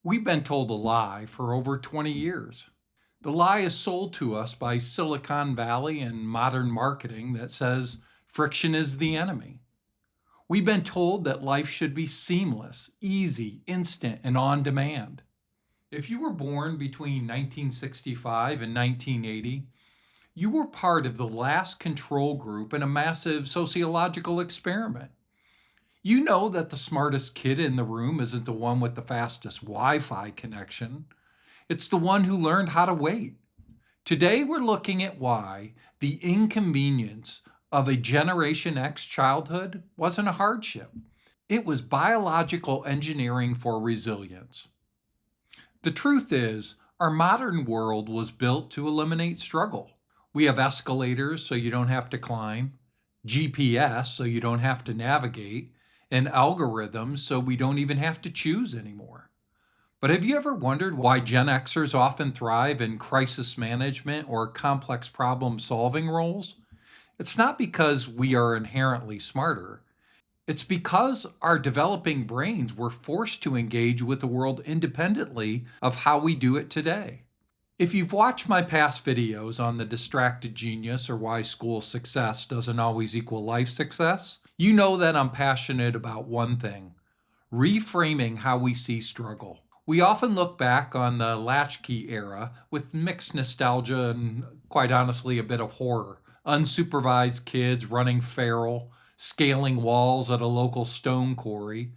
We've been told a lie for over 20 years. The lie is sold to us by Silicon Valley and modern marketing that says friction is the enemy. We've been told that life should be seamless, easy, instant, and on demand. If you were born between 1965 and 1980, you were part of the last control group in a massive sociological experiment. You know that the smartest kid in the room isn't the one with the fastest Wi Fi connection. It's the one who learned how to wait. Today, we're looking at why the inconvenience of a Generation X childhood wasn't a hardship. It was biological engineering for resilience. The truth is, our modern world was built to eliminate struggle. We have escalators so you don't have to climb, GPS so you don't have to navigate, and algorithms so we don't even have to choose anymore. But have you ever wondered why Gen Xers often thrive in crisis management or complex problem solving roles? It's not because we are inherently smarter. It's because our developing brains were forced to engage with the world independently of how we do it today. If you've watched my past videos on the distracted genius or why school success doesn't always equal life success, you know that I'm passionate about one thing: reframing how we see struggle. We often look back on the latchkey era with mixed nostalgia and, quite honestly, a bit of horror. Unsupervised kids running feral, scaling walls at a local stone quarry,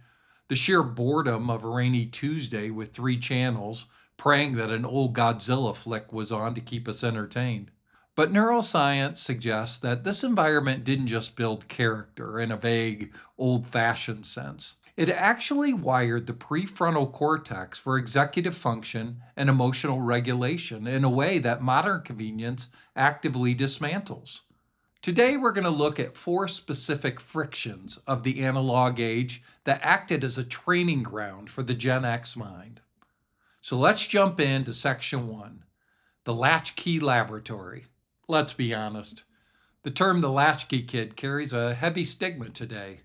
the sheer boredom of a rainy Tuesday with three channels, praying that an old Godzilla flick was on to keep us entertained. But neuroscience suggests that this environment didn't just build character in a vague, old fashioned sense. It actually wired the prefrontal cortex for executive function and emotional regulation in a way that modern convenience actively dismantles. Today, we're going to look at four specific frictions of the analog age that acted as a training ground for the Gen X mind. So let's jump into section one: the latchkey laboratory. Let's be honest. The term the latchkey kid carries a heavy stigma today.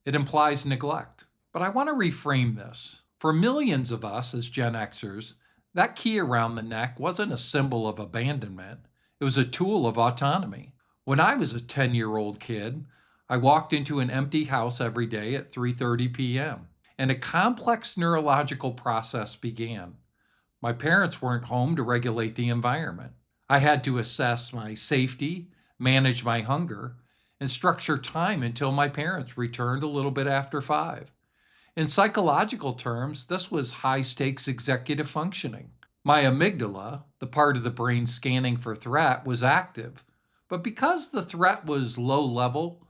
It implies neglect. But I want to reframe this. For millions of us as Gen Xers, that key around the neck wasn't a symbol of abandonment, it was a tool of autonomy. When I was a 10-year-old kid, I walked into an empty house every day at 3:30 p.m., and a complex neurological process began. My parents weren't home to regulate the environment. I had to assess my safety, manage my hunger, and structure time until my parents returned a little bit after 5. In psychological terms, this was high stakes executive functioning. My amygdala, the part of the brain scanning for threat, was active. But because the threat was low level,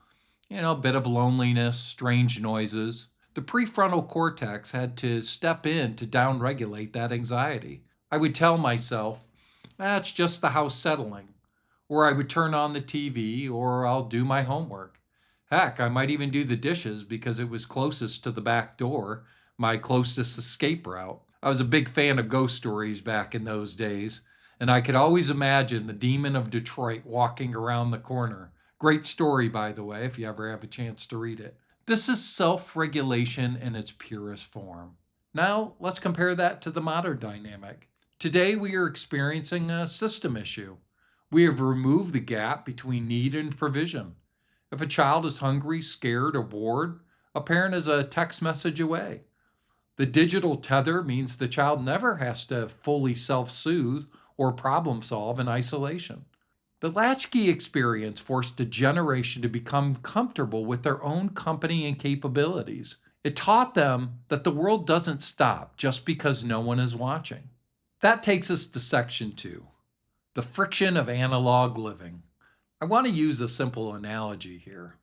a bit of loneliness, strange noises, the prefrontal cortex had to step in to downregulate that anxiety. I would tell myself, that's just the house settling. Or I would turn on the TV, or I'll do my homework. Heck, I might even do the dishes because it was closest to the back door, my closest escape route. I was a big fan of ghost stories back in those days, and I could always imagine the demon of Detroit walking around the corner. Great story, by the way, if you ever have a chance to read it. This is self regulation in its purest form. Now, let's compare that to the modern dynamic. Today, we are experiencing a system issue. We have removed the gap between need and provision. If a child is hungry, scared, or bored, a parent is a text message away. The digital tether means the child never has to fully self soothe or problem solve in isolation. The latchkey experience forced a generation to become comfortable with their own company and capabilities. It taught them that the world doesn't stop just because no one is watching. That takes us to section two: the friction of analog living. I want to use a simple analogy here: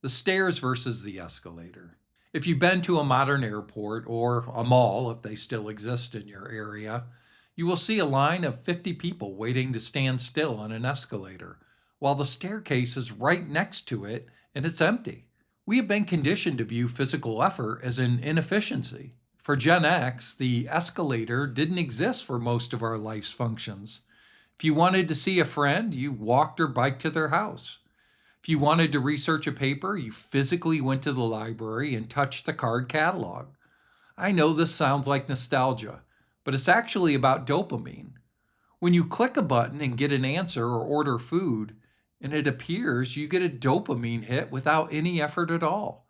the stairs versus the escalator. If you've been to a modern airport or a mall, if they still exist in your area, you will see a line of 50 people waiting to stand still on an escalator, while the staircase is right next to it and it's empty. We have been conditioned to view physical effort as an inefficiency. For Gen X, the escalator didn't exist for most of our life's functions. If you wanted to see a friend, you walked or biked to their house. If you wanted to research a paper, you physically went to the library and touched the card catalog. I know this sounds like nostalgia, but it's actually about dopamine. When you click a button and get an answer or order food, and it appears, you get a dopamine hit without any effort at all.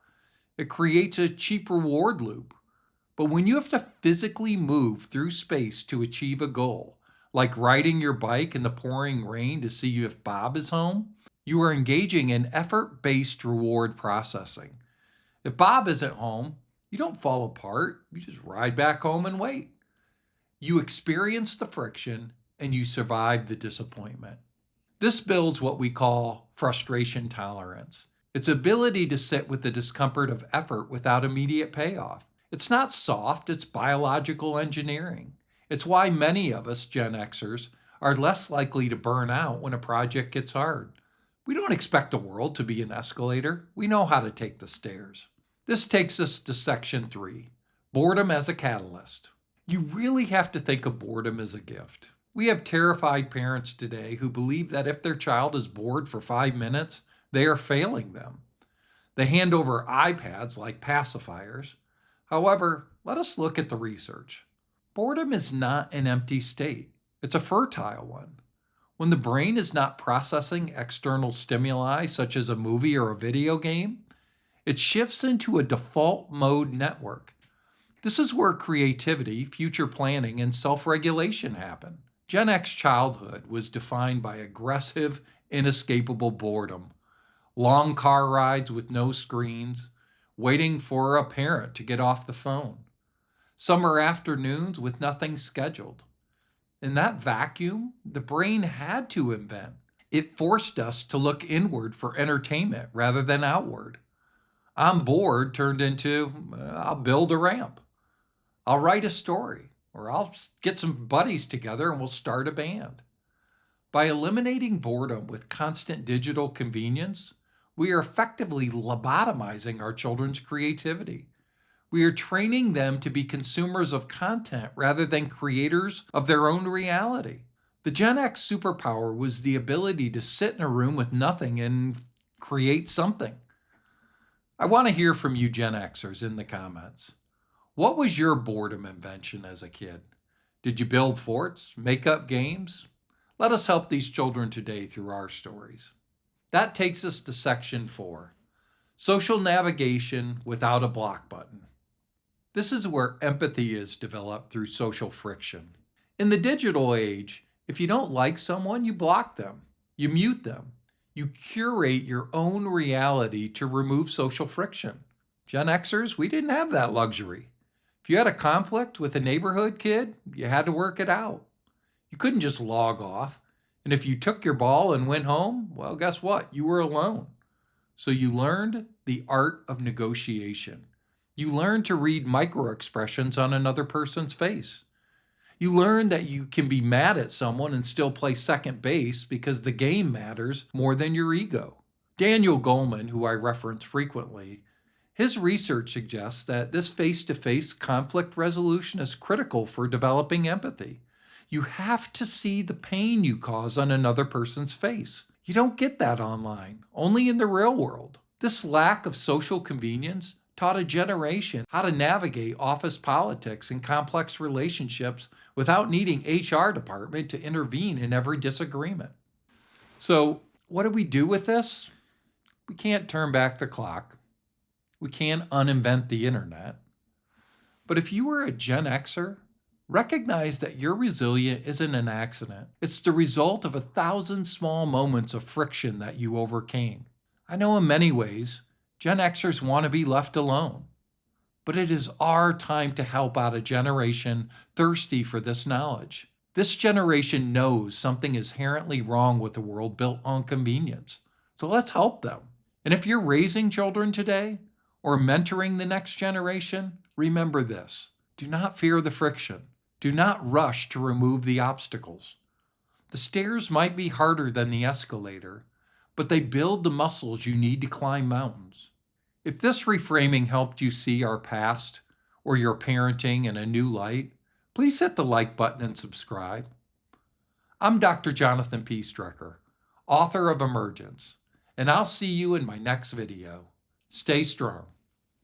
It creates a cheap reward loop. But when you have to physically move through space to achieve a goal, like riding your bike in the pouring rain to see if Bob is home, you are engaging in effort based reward processing. If Bob isn't home, you don't fall apart, you just ride back home and wait. You experience the friction and you survive the disappointment. This builds what we call frustration tolerance. It's ability to sit with the discomfort of effort without immediate payoff. It's not soft, it's biological engineering. It's why many of us Gen Xers are less likely to burn out when a project gets hard. We don't expect the world to be an escalator. We know how to take the stairs. This takes us to section 3, boredom as a catalyst. You really have to think of boredom as a gift. We have terrified parents today who believe that if their child is bored for 5 minutes, they are failing them. They hand over iPads like pacifiers. However, let us look at the research. Boredom is not an empty state, it's a fertile one. When the brain is not processing external stimuli, such as a movie or a video game, it shifts into a default mode network. This is where creativity, future planning, and self regulation happen. Gen X childhood was defined by aggressive, inescapable boredom, long car rides with no screens, waiting for a parent to get off the phone, summer afternoons with nothing scheduled. In that vacuum, the brain had to invent. It forced us to look inward for entertainment rather than outward. I'm bored turned into I'll build a ramp, I'll write a story, or I'll get some buddies together and we'll start a band. By eliminating boredom with constant digital convenience, we are effectively lobotomizing our children's creativity. We are training them to be consumers of content rather than creators of their own reality. The Gen X superpower was the ability to sit in a room with nothing and create something. I want to hear from you Gen Xers in the comments. What was your boredom invention as a kid? Did you build forts, make up games? Let us help these children today through our stories. That takes us to section 4, social navigation without a block button. This is where empathy is developed through social friction. In the digital age, if you don't like someone, you block them, you mute them, you curate your own reality to remove social friction. Gen Xers, we didn't have that luxury. If you had a conflict with a neighborhood kid, you had to work it out. You couldn't just log off. And if you took your ball and went home, well, guess what? You were alone. So you learned the art of negotiation. You learned to read microexpressions on another person's face. You learned that you can be mad at someone and still play second base because the game matters more than your ego. Daniel Goleman, who I reference frequently, his research suggests that this face-to-face conflict resolution is critical for developing empathy. You have to see the pain you cause on another person's face. You don't get that online, only in the real world. This lack of social convenience taught a generation how to navigate office politics and complex relationships without needing HR department to intervene in every disagreement. So, what do we do with this? We can't turn back the clock. We can't uninvent the internet. But if you were a Gen Xer, recognize that your resilience isn't an accident. It's the result of 1,000 small moments of friction that you overcame. I know in many ways, Gen Xers want to be left alone. But it is our time to help out a generation thirsty for this knowledge. This generation knows something is inherently wrong with a world built on convenience. So let's help them. And if you're raising children today or mentoring the next generation, remember this. Do not fear the friction. Do not rush to remove the obstacles. The stairs might be harder than the escalator, but they build the muscles you need to climb mountains. If this reframing helped you see our past or your parenting in a new light, please hit the like button and subscribe. I'm Dr. Jonathan P. Strecker, author of Emergence, and I'll see you in my next video. Stay strong.